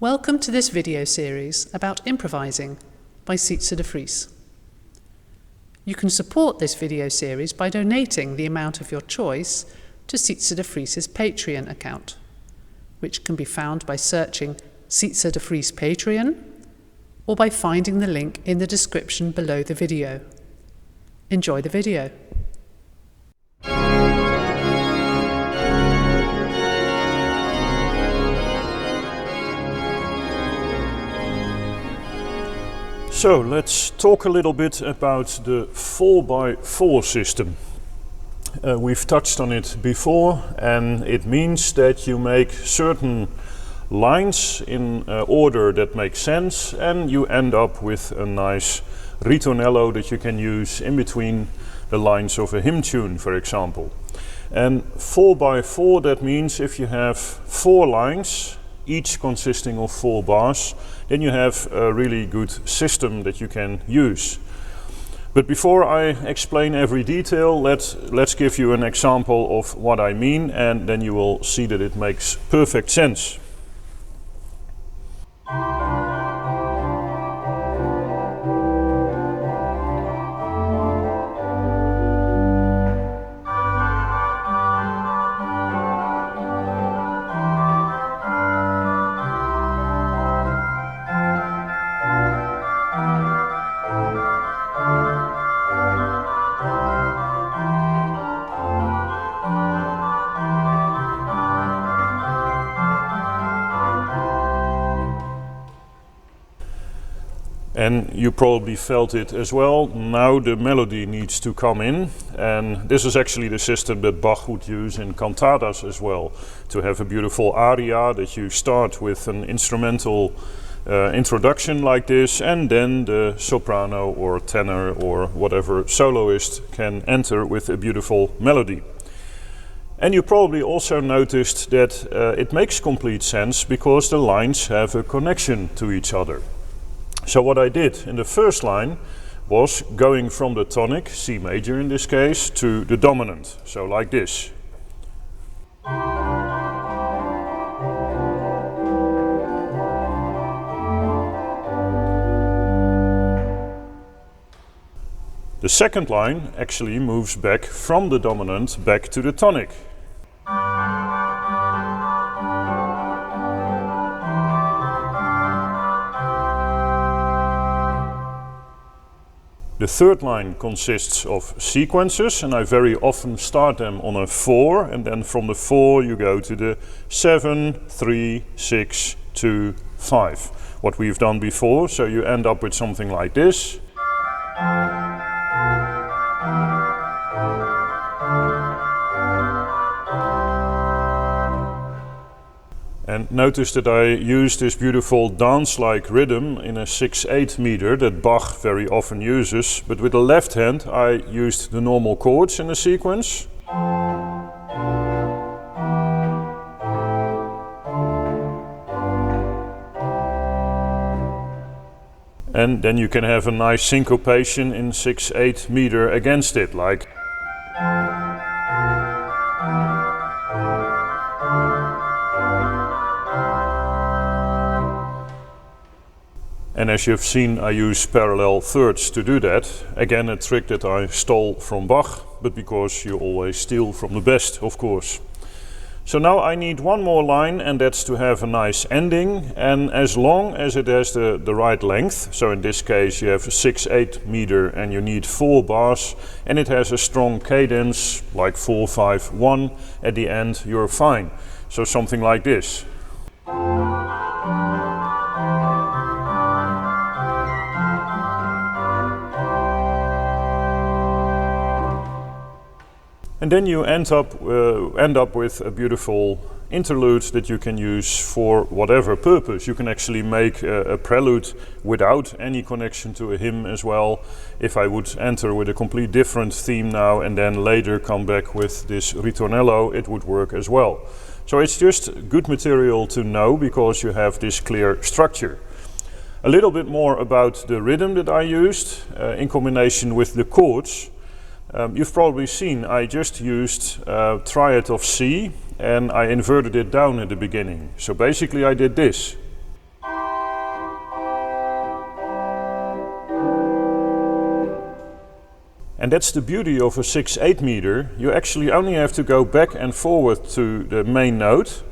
Welcome to this video series about improvising by Sietze de Vries. You can support this video series by donating the amount of your choice to Sietze de Vries' Patreon account, which can be found by searching Sietze de Vries Patreon or by finding the link in the description below the video. Enjoy the video. So let's talk a little bit about the 4x4 system. We've touched on it before, and it means that you make certain lines in order that makes sense, and you end up with a nice ritornello that you can use in between the lines of a hymn tune, for example. And 4x4, that means if you have 4 lines, each consisting of 4 bars, then you have a really good system that you can use. But before I explain every detail, let's give you an example of what I mean, and then you will see that it makes perfect sense. And you probably felt it as well. Now the melody needs to come in, and this is actually the system that Bach would use in cantatas as well, to have a beautiful aria that you start with an instrumental introduction like this, and then the soprano or tenor or whatever soloist can enter with a beautiful melody. And you probably also noticed that it makes complete sense because the lines have a connection to each other. So what I did in the first line was going from the tonic, C major in this case, to the dominant, so like this. The second line actually moves back from the dominant back to the tonic. The third line consists of sequences, and I very often start them on a 4, and then from the 4 you go to the 7, 3, 6, 2, 5. What we've done before, so you end up with something like this. And notice that I use this beautiful dance-like rhythm in a 6/8 meter that Bach very often uses, but with the left hand I used the normal chords in the sequence. And then you can have a nice syncopation in 6/8 meter against it, like. And as you've seen, I use parallel thirds to do that. Again, a trick that I stole from Bach, but because you always steal from the best, of course. So now I need one more line, and that's to have a nice ending. And as long as it has the right length, so in this case you have a 6/8 meter and you need 4 bars, and it has a strong cadence, like 4, 5, 1, at the end you're fine. So something like this. And then you end up with a beautiful interlude that you can use for whatever purpose. You can actually make a prelude without any connection to a hymn as well. If I would enter with a complete different theme now and then later come back with this ritornello, it would work as well. So it's just good material to know because you have this clear structure. A little bit more about the rhythm that I used in combination with the chords. You've probably seen I just used triad of C and I inverted it down at the beginning. So basically I did this. And that's the beauty of a 6/8 meter. You actually only have to go back and forward to the main note.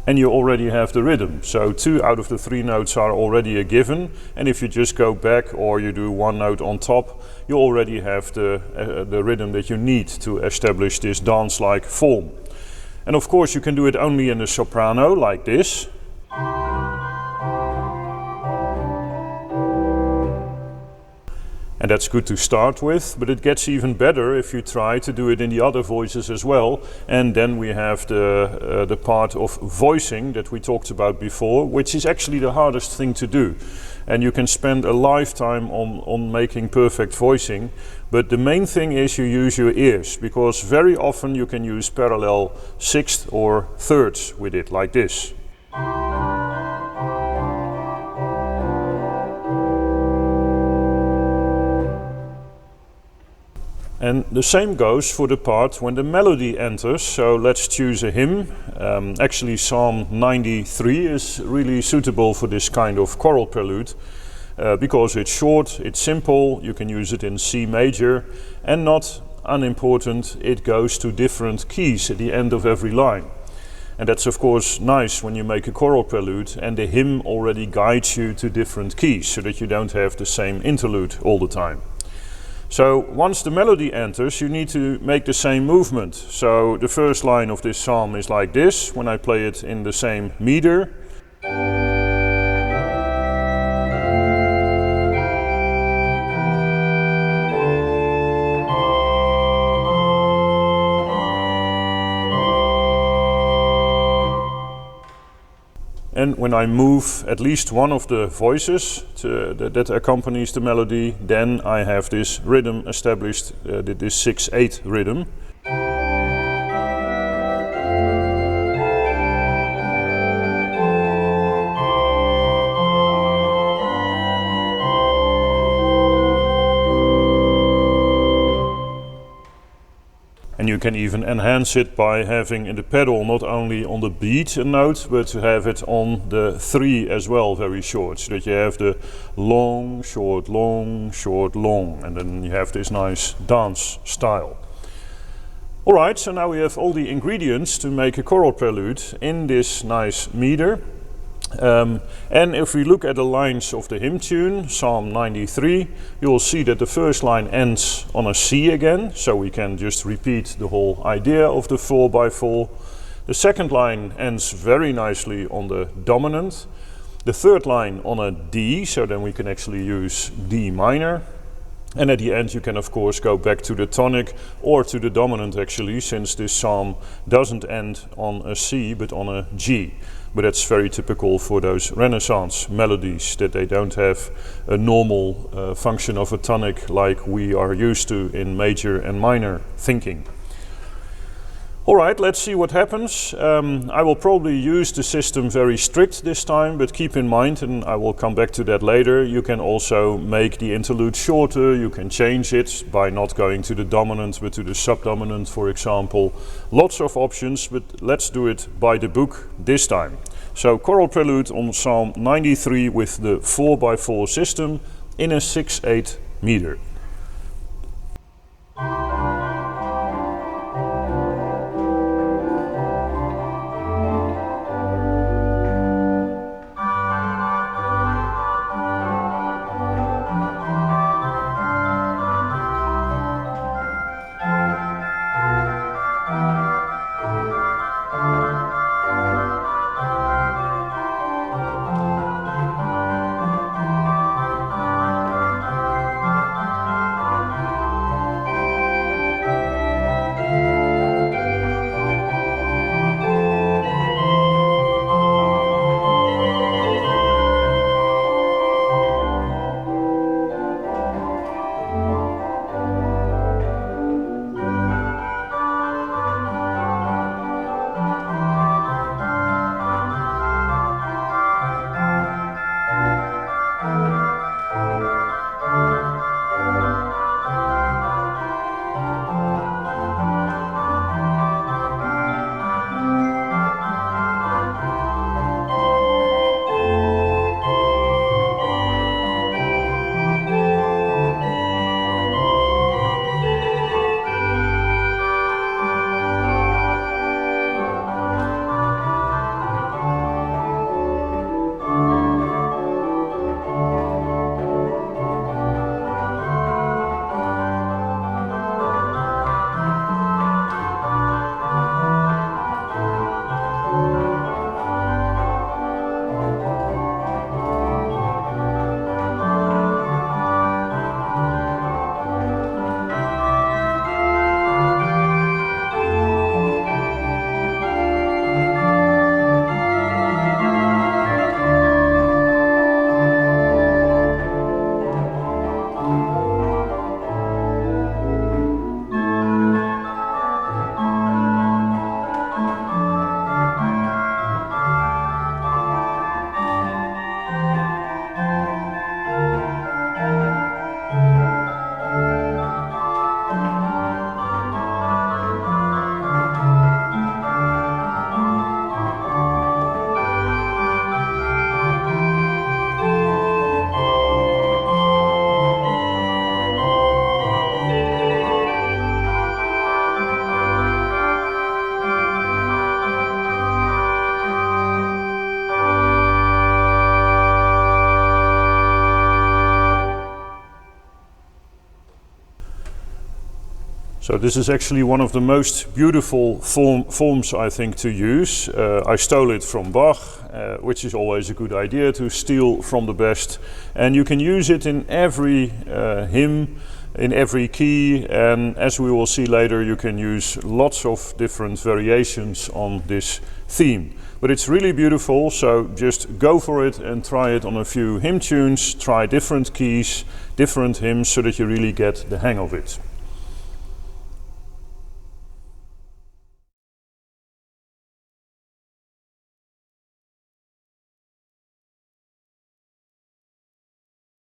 And you already have the rhythm. So 2 out of the 3 notes are already a given. And if you just go back or you do 1 note on top, you already have the rhythm that you need to establish this dance-like form. And of course you can do it only in the soprano, like this. And that's good to start with, but it gets even better if you try to do it in the other voices as well. And then we have the part of voicing that we talked about before, which is actually the hardest thing to do. And you can spend a lifetime on making perfect voicing. But the main thing is you use your ears, because very often you can use parallel sixths or thirds with it, like this. And the same goes for the part when the melody enters. So let's choose a hymn. Actually Psalm 93 is really suitable for this kind of choral prelude because it's short, it's simple, you can use it in C major, and not unimportant, it goes to different keys at the end of every line. And that's of course nice when you make a choral prelude and the hymn already guides you to different keys so that you don't have the same interlude all the time. So once the melody enters, you need to make the same movement. So the first line of this psalm is like this, when I play it in the same meter. And when I move at least one of the voices that accompanies the melody, then I have this rhythm established, this 6/8 rhythm. And you can even enhance it by having in the pedal not only on the beat a note, but to have it on the 3 as well, very short, so that you have the long, short, long, short, long, and then you have this nice dance style. Alright, so now we have all the ingredients to make a choral prelude in this nice meter. And if we look at the lines of the hymn tune, Psalm 93, you will see that the first line ends on a C again, so we can just repeat the whole idea of the 4x4. The second line ends very nicely on the dominant. The third line on a D, so then we can actually use D minor. And at the end you can of course go back to the tonic or to the dominant actually, since this psalm doesn't end on a C but on a G. But that's very typical for those Renaissance melodies, that they don't have a normal function of a tonic like we are used to in major and minor thinking. Alright, let's see what happens. I will probably use the system very strict this time, but keep in mind, and I will come back to that later, you can also make the interlude shorter, you can change it by not going to the dominant but to the subdominant, for example. Lots of options, but let's do it by the book this time. So choral prelude on Psalm 93 with the 4x4 system in a 6/8 meter. So this is actually one of the most beautiful forms I think to use. I stole it from Bach, which is always a good idea to steal from the best. And you can use it in every hymn, in every key, and as we will see later, you can use lots of different variations on this theme. But it's really beautiful, so just go for it and try it on a few hymn tunes, try different keys, different hymns, so that you really get the hang of it.